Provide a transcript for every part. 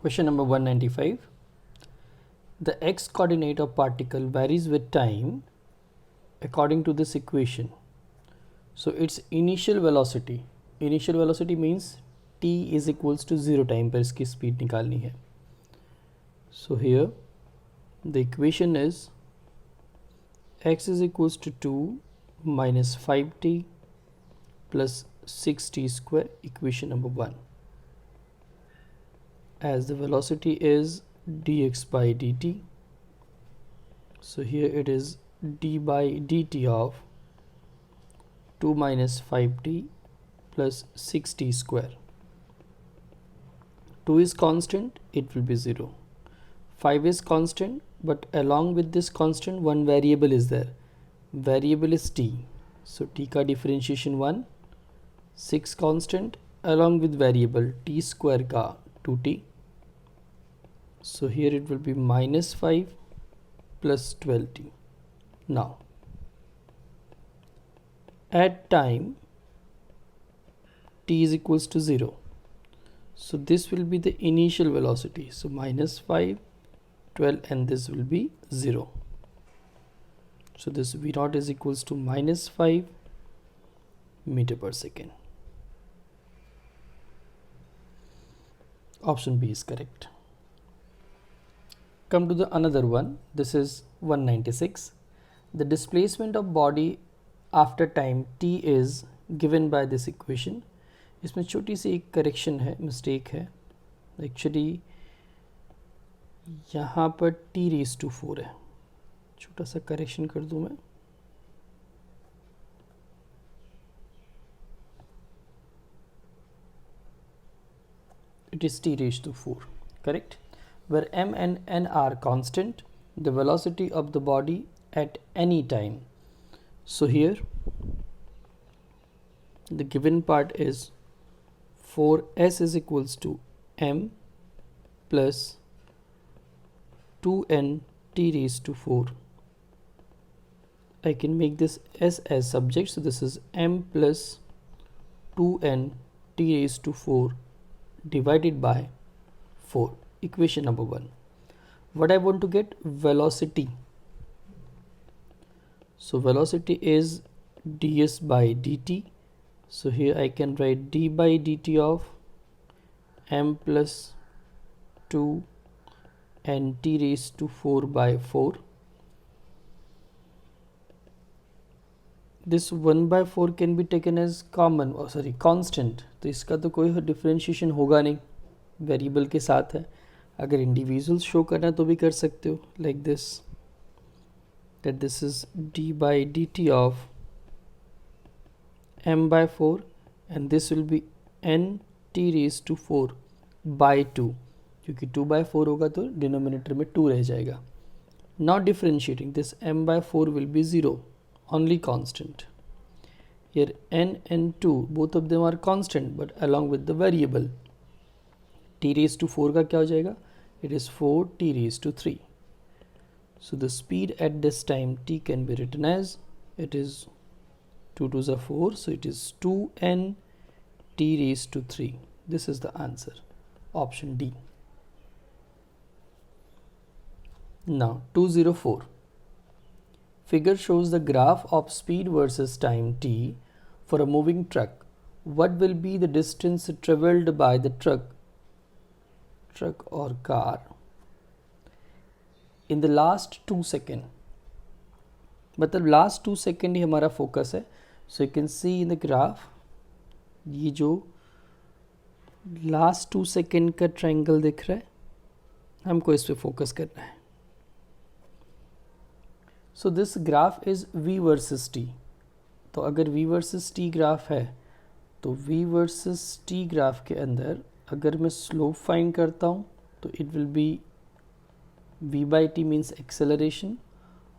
Question number 195. The x coordinate of particle varies with time according to this equation. So its initial velocity means t is equals to 0 time पर इसकी speed निकालनी है. So here the equation is x is equals to 2 minus 5t plus 6t square, equation number 1. As the velocity is dx by dt, so here it is d by dt of 2 minus 5t plus 6t square. 2 is constant, it will be 0. 5 is constant, but along with this constant one variable is there. Variable is t, so t का differentiation 1. 6 constant along with variable t square का 2t. So here it will be minus 5 plus 12t. Now at time t is equals to 0, so this will be the initial velocity. So minus 5, 12, and this will be 0. So this v naught is equals to minus 5 meter per second. Option B is correct. Come to the another one. This is 196. The displacement of body after time t is given by this equation. इसमें छोटी सी एक correction है, mistake है. Actually यहाँ पर t raise to 4 है. छोटा सा करेक्शन कर दूँ मैं. It is t raised to 4, correct? Where m and n are constant, the velocity of the body at any time. So here the given part is 4s is equals to m plus 2n t raised to 4. I can make this s as subject, so this is m plus 2n t raised to 4 divided by 4, equation number 1. What I want to get? Velocity. So velocity is ds by dt. So here I can write d by dt of m plus 2 and t raised to 4 by 4. This 1 by 4 can be taken as common, constant. तो इसका तो कोई differentiation होगा नहीं, variable के साथ है. अगर इंडिविजुअल्स शो करना तो भी कर सकते हो, like this, that this is D by D T of m by 4 and this will be n t raised to 4 by 2, क्योंकि 2 by 4 होगा तो डिनोमिनेटर में 2 रह जाएगा. Now differentiating this, m by 4 will be 0, only constant. Here n and 2, both of them are constant but along with the variable. t raised to 4 का क्या हो जाएगा? It is 4 t raised to 3. So the speed at this time t can be written as, it is 2 2s are 4, so it is 2n t raised to 3. This is the answer, option D. Now 204. Figure shows the graph of speed versus time t for a moving truck. What will be the distance traveled by the truck or car in the last 2 seconds? मतलब last 2 second ही हमारा focus है. So you can C in the graph, ये जो last 2 second का triangle दिख रहा है, हमको इस पे फोकस करना है. So this graph is v versus t. तो अगर v वर्सेस t ग्राफ है तो v वर्सेस t ग्राफ के अंदर अगर मैं स्लोप फाइंड करता हूँ तो it will be v by t means acceleration,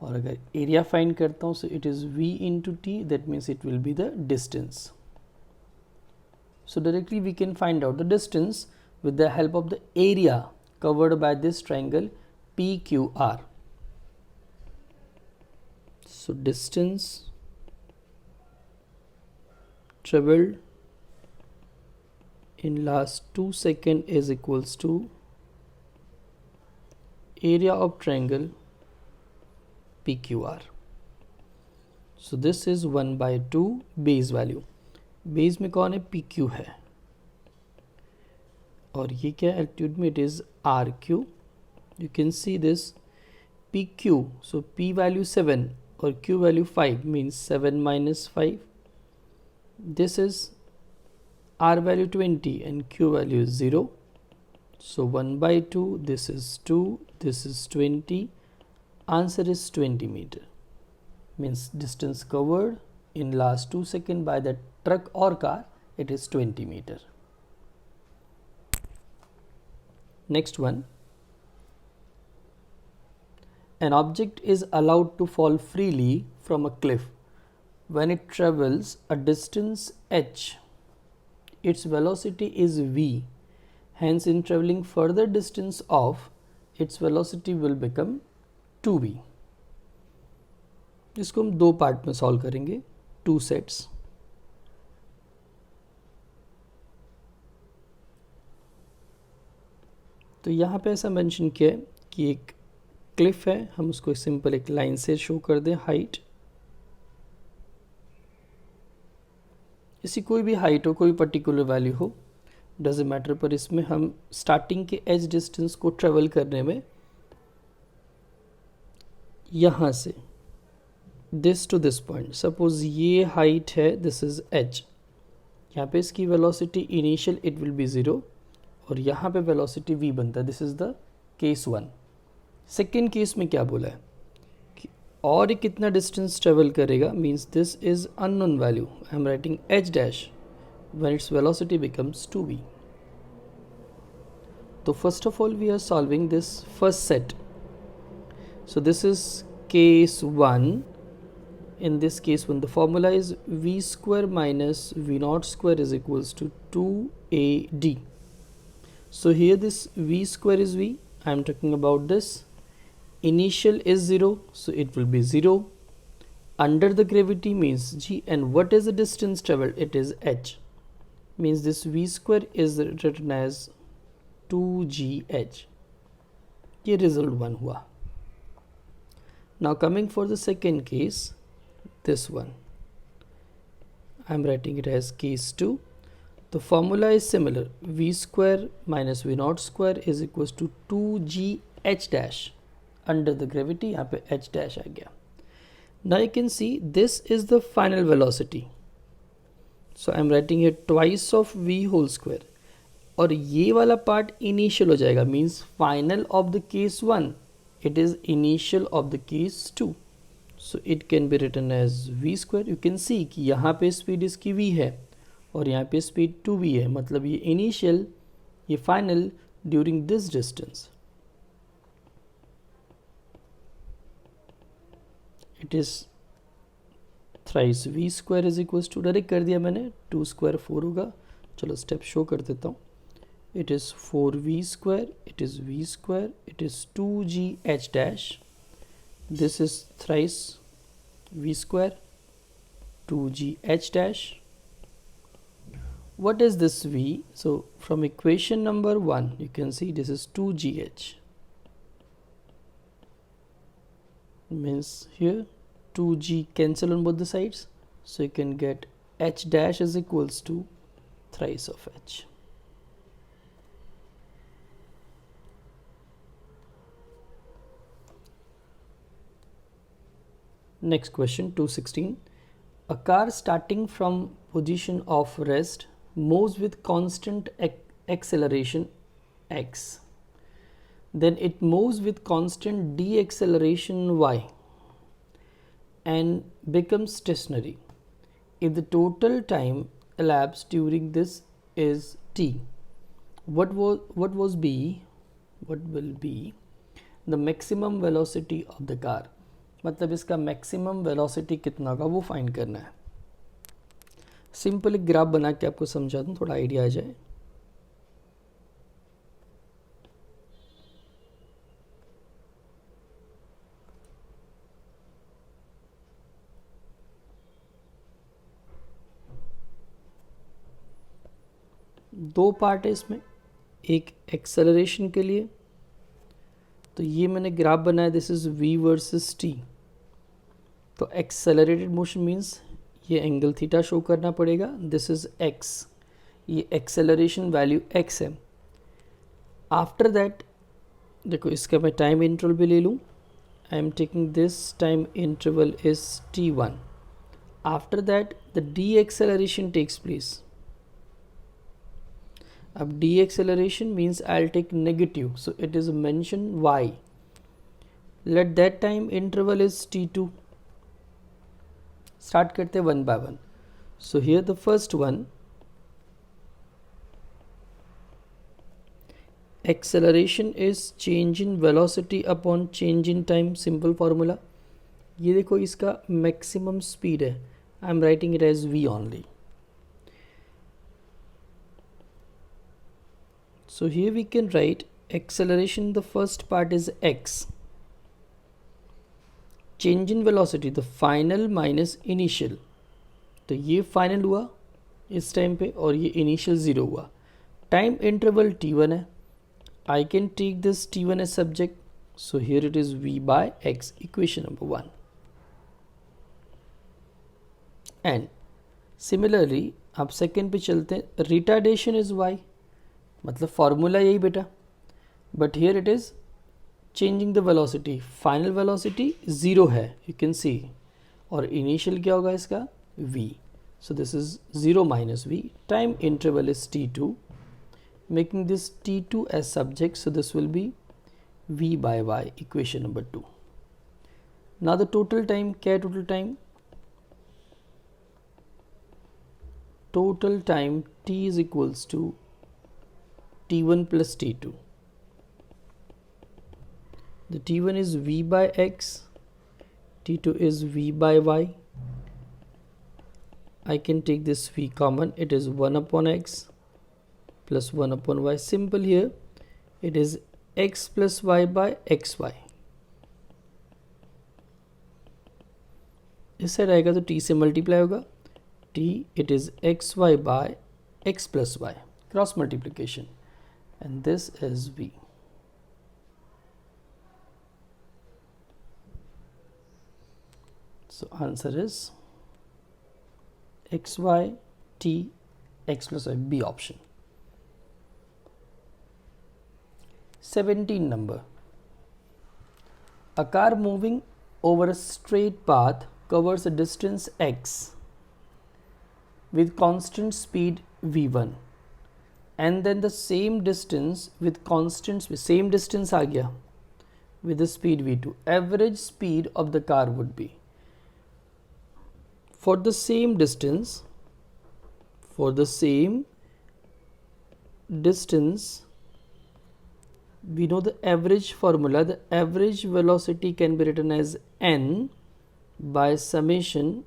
और अगर एरिया फाइंड करता हूँ so it is v into t, that means it will be the distance. So directly we can find out the distance with the help of the area covered by this triangle PQR. So distance traveled in last 2 seconds is equals to area of triangle PQR. So this is 1/2 base value. Base में कौन है? PQ है. और ये क्या है altitude में? It is RQ. You can see this PQ. So P value 7 और Q value 5 means 7 minus 5. This is R value 20 and Q value is 0. So 1/2, this is 2, this is 20. Answer is 20 meter. Means distance covered in last 2 seconds by the truck or car, it is 20 meter. Next one. An object is allowed to fall freely from a cliff when it travels a distance h. Its velocity is v. Hence, in traveling further distance of, its velocity will become 2v. इसको हम दो part में solve करेंगे, 2 sets. तो यहाँ पे ऐसा mention किया है कि एक क्लिफ है, हम उसको सिंपल एक लाइन से शो कर दें हाइट. इसी कोई भी हाइट हो, कोई पर्टिकुलर वैल्यू हो, डजेंट मैटर, पर इसमें हम स्टार्टिंग के एज डिस्टेंस को ट्रेवल करने में यहाँ से this to this point, suppose ये हाइट है, दिस इज एच. यहाँ पे इसकी velocity initial it will be 0 और यहाँ पे वेलोसिटी v बनता है. This is the case 1. Second case में क्या बोला है कि और ये कितना डिस्टेंस ट्रेवल करेगा, means this is unknown value. I am writing h dash when its velocity becomes 2v. So first of all we are solving this first set. So this is case 1. In this case 1 the formula is v square minus v naught square is equals to 2ad. So here this v square is v. I am talking about this. Initial is 0, so it will be 0. Under the gravity means g, and what is the distance traveled? It is h. Means this v square is written as 2gh. ये result 1 हुआ. Now coming for the second case, this one, I am writing it as case 2. The formula is similar. V square minus v naught square is equals to 2gh dash. Under the gravity यहाँ पे h dash आ गया. Now you can see this is the final velocity. So I am writing here twice of v whole square. और ये वाला part initial हो जाएगा, means final of the case 1 it is initial of the case 2. So it can be written as v square. You can see कि यहाँ पे speed इसकी v है और यहाँ पे स्पीड 2v है, मतलब ये इनिशियल, ये final during this distance. It is thrice v square is equals to, direct कर दिया मैंने, 2 स्क्वायर 4 होगा. चलो स्टेप शो कर देता हूँ. It is 4v square, it is v square, it is 2gh dash. This is thrice v square, 2gh dash. What is this v? So from equation number 1 you can see this is 2gh. Means here 2g cancel on both the sides, so you can get h dash is equals to thrice of h. Next question 216. A car starting from position of rest moves with constant acceleration x. Then it moves with constant deceleration y and becomes stationary if the total time elapsed during this is t. What will be the maximum velocity of the car? मतलब इसका maximum velocity कितना होगा वो find करना है. Simple एक graph बना के आपको समझा दूं, थोड़ा आइडिया आ जाए. दो पार्ट है इसमें, एक एक्सेलरेशन के लिए तो ये मैंने ग्राफ बनाया, this is v versus t। तो एक्सेलरेटेड मोशन मीन्स ये एंगल थीटा शो करना पड़ेगा, दिस इज x, ये एक्सेलरेशन वैल्यू x है। आफ्टर दैट देखो इसका मैं टाइम इंटरवल भी ले लूँ, I am taking this time interval is t1। After that the deceleration takes place. अब deceleration means I will take negative, so it is mention y। Let that time interval is t2। Start करते हैं one by one. So here the first one, acceleration is change in velocity upon change in time, simple formula. ये देखो इसका maximum speed है, I am writing it as v only. So here we can write acceleration, the first part is x, change in velocity the final minus initial, तो ये final हुआ इस time पे और ये इनिशियल 0 हुआ। टाइम इंटरवल t1 है, I can take this t1 as subject, so here it is v by x, equation number 1। And similarly आप सेकेंड पे चलते हैं, रिटार्डेशन इज y, मतलब फॉर्मूला यही बेटा, but here it is changing the velocity, final velocity 0 है you can सी, और initial क्या होगा इसका v, so this is 0 minus v। Time interval is t2, making this t2 as subject, so this will be v by y, equation number 2। Now the total time, क्या है total time? Total time t is equals to t1 plus t2. The t1 is v by x, t2 is v by y. I can take this v common, it is 1 upon x plus 1 upon y. Simple here, it is x plus y by xy. इस side आएगा तो t से multiply होगा, t it is xy by x plus y, cross multiplication, and this is v. So answer is xy t x plus y, B option. 17 number. A car moving over a straight path covers a distance x with constant speed v1, and then the same distance with constant speed, same distance आ गया with the speed v2. Average speed of the car would be, for the same distance, we know the average formula. The average velocity can be written as n by summation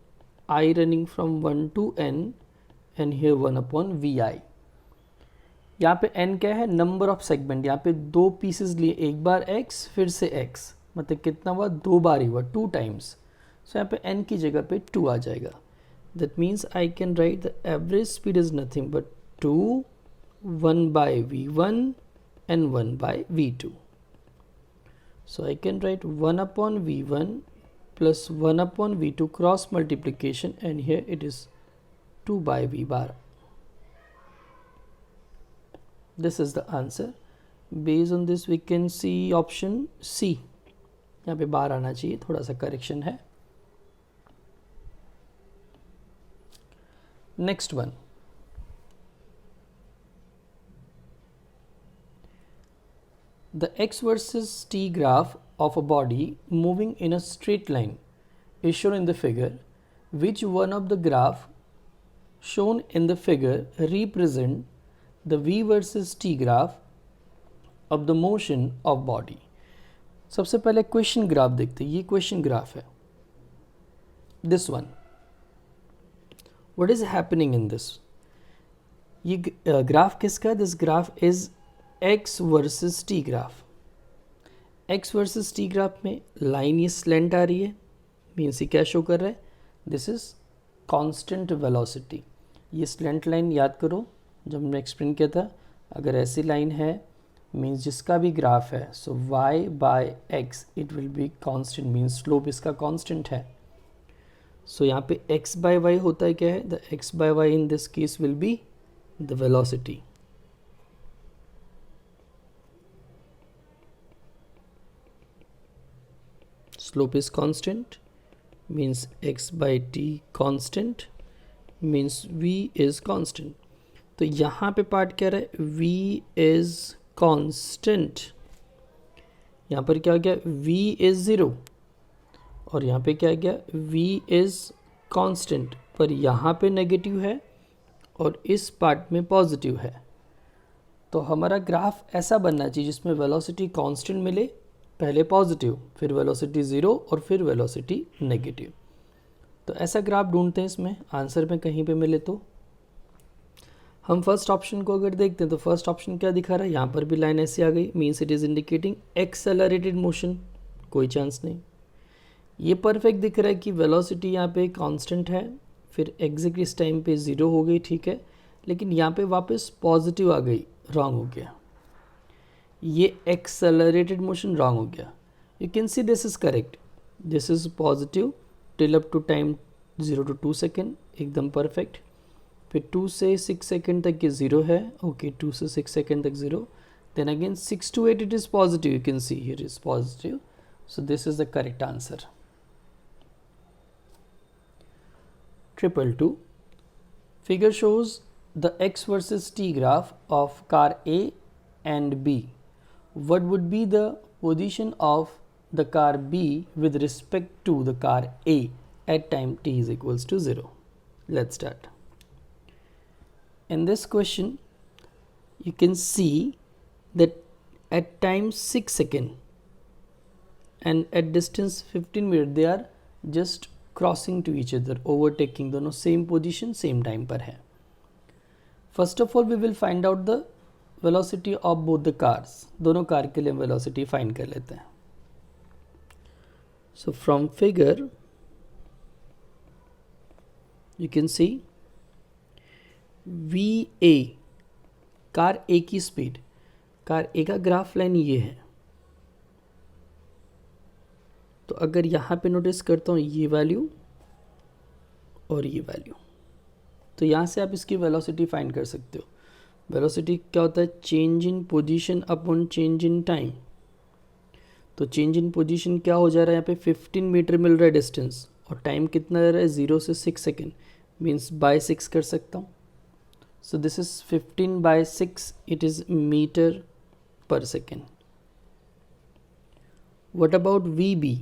I running from 1 to n, and here 1 upon vi. यहाँ पे n क्या है? Number of segment. यहाँ पे 2 pieces लिए, एक बार x फिर से x, मतलब कितना हुआ? 2 बार ही हुआ, 2 टाइम्स। सो यहाँ पे n की जगह पे 2 आ जाएगा। That means I can write the average speed is nothing but 2, 1 by v1 and 1 by v2. So I can write 1 upon v1 plus 1 upon v2 cross multiplication, and here it is 2 by v bar. This is the answer. Based on this we can see option C. यहाँ पे बार आना चाहिए, थोड़ा सा correction है। Next one, the x versus t graph of a body moving in a straight line is shown in the figure. Which one of the graph shown in the figure represent the v versus t graph of the motion of body? सबसे पहले question graph देखते हैं। ये question graph है, this one. What is happening in this? ये graph किसका है? This graph is x versus t graph. x versus t graph में लाइन ये स्लेंट आ रही है, मीन्स ये क्या शो कर रहा है? This is constant velocity. ये स्लेंट लाइन याद करो, जब हमने एक्सप्लेन किया था, अगर ऐसी लाइन है मीन्स जिसका भी ग्राफ है, so y by x it will be constant, means slope इसका कांस्टेंट है. सो यहाँ पे x बाय y होता है क्या है, the x by y in this case will be the velocity. Slope is constant means x by t constant means v is constant. तो यहाँ पे पार्ट क्या रहा है, v is constant. यहाँ पर क्या गया, v is 0 और यहाँ पे क्या गया, v is constant, पर यहाँ पे नेगेटिव है और इस पार्ट में पॉजिटिव है. तो हमारा ग्राफ ऐसा बनना चाहिए जिसमें वेलोसिटी कांस्टेंट मिले, पहले पॉजिटिव, फिर वेलोसिटी 0 और फिर वेलोसिटी नेगेटिव. तो ऐसा ग्राफ ढूंढते हैं इसमें, आंसर में कहीं पे मिले तो. हम फर्स्ट ऑप्शन को अगर देखते हैं तो फर्स्ट ऑप्शन क्या दिखा रहा है, यहाँ पर भी लाइन ऐसे आ गई, means it is indicating accelerated motion, कोई चांस नहीं. ये परफेक्ट दिख रहा है कि वेलोसिटी यहाँ पे कांस्टेंट है, फिर एग्जैक्ट इस टाइम पे 0 हो गई, ठीक है, लेकिन यहाँ पे वापस पॉजिटिव आ गई, रॉन्ग हो गया. ये एक्सेलरेटेड मोशन रॉन्ग हो गया. You can see this is correct, this is positive till up to time 0 to 2 second, एकदम परफेक्ट. फिर 2 से 6 सेकेंड तक ये 0 है, ओके, 2 से 6 सेकेंड तक 0. Then again 6 to 8 it is positive, you can see here is positive. So this is the correct answer. 222 figure shows the x versus t graph of car A and B. What would be the position of the car B with respect to the car A at time t is equals to 0? Let's start. In this question, you can see that at time 6 second and at distance 15 meter, they are just crossing to each other, overtaking, दोनों same position, same time पर है. First of all, we will find out the velocity of both the cars. दोनों car के लिए हम velocity find कर लेते हैं. So from figure, you can see VA, car A की स्पीड, कार A का ग्राफ लाइन ये है. तो अगर यहाँ पे नोटिस करता हूँ ये वैल्यू और ये वैल्यू, तो यहाँ से आप इसकी वेलोसिटी फाइंड कर सकते हो. वेलोसिटी क्या होता है, change in position upon change in time. तो चेंज इन पोजीशन क्या हो जा रहा है, यहाँ पे 15 मीटर मिल रहा है डिस्टेंस और टाइम कितना रह रहा है, 0 से 6 सेकेंड, मीन्स बाय 6 कर सकता हूँ. So this is 15 by 6, it is metre per second. What about VB?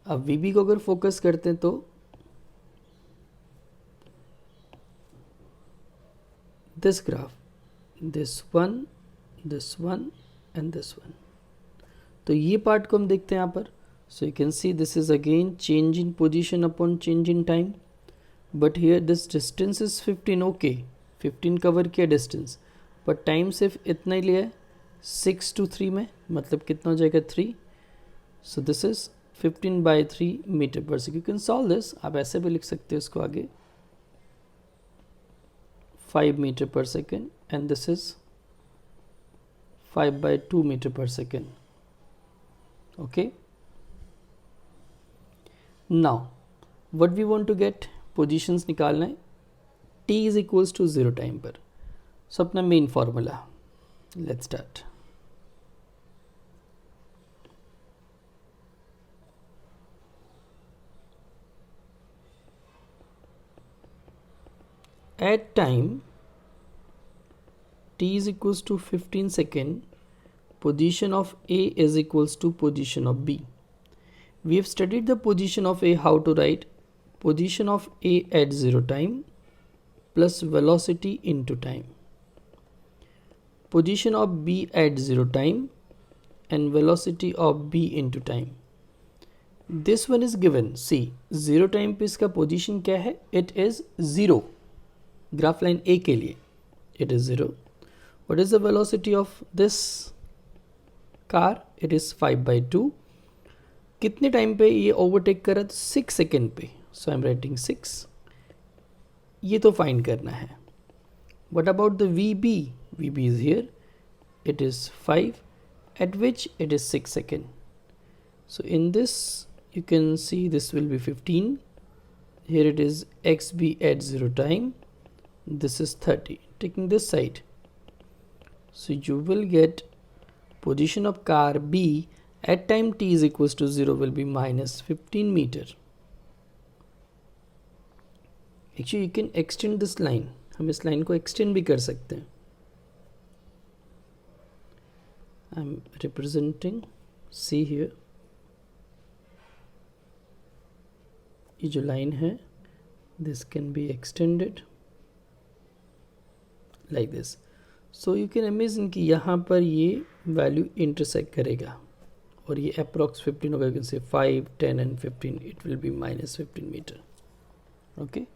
अब VB को अगर फोकस करते हैं तो this graph, this one and this one. तो ये पार्ट को हम देखते हैं यहाँ पर. So you can see this is again change in position upon change in time, but here this distance is 15. Okay, 15 cover किया डिस्टेंस, बट टाइम सिर्फ इतना ही लिया है, 6 to 3 में, मतलब कितना हो जाएगा 3. So this is 15 by 3 metre per second. You can solve this, आप ऐसे भी लिख सकते हो इसको आगे, 5 meter per second, and this is 5 by 2 meter per second. Okay, now what we want to get, positions निकालना है, t is equals to 0 time पर. सो अपना main formula, let's start. At time t is equals to 15 second, position of A is equals to position of B. We have studied the position of A, how to write position of A at 0 time plus velocity into time, position of B at 0 time and velocity of B into time. This one is given. See, 0 time पे इसका position क्या है, it is 0. Graph line A के लिए it is 0. What is the velocity of this car? It is 5 by 2. कितने time पे ये overtake कर रहा है, 6 सेकेंड पे. सो आई एम राइटिंग 6. ये तो फाइंड करना है. What about the VB? VB is here. it is 5, at which it is 6 seconds. So in this you can see this will be 15. Here it is xb at 0 time. This is 30. Taking this side, so you will get position of car B at time t is equals to 0 will be minus 15 meter. Actually you can extend this line. हम इस line को extend भी कर सकते हैं. I'm representing, see here, ये जो line है this can be extended like this. So you can imagine कि यहाँ पर ये value intersect करेगा और ये approx 15 होगा. You can say 5, 10 and 15, it will be minus 15 meter. Okay.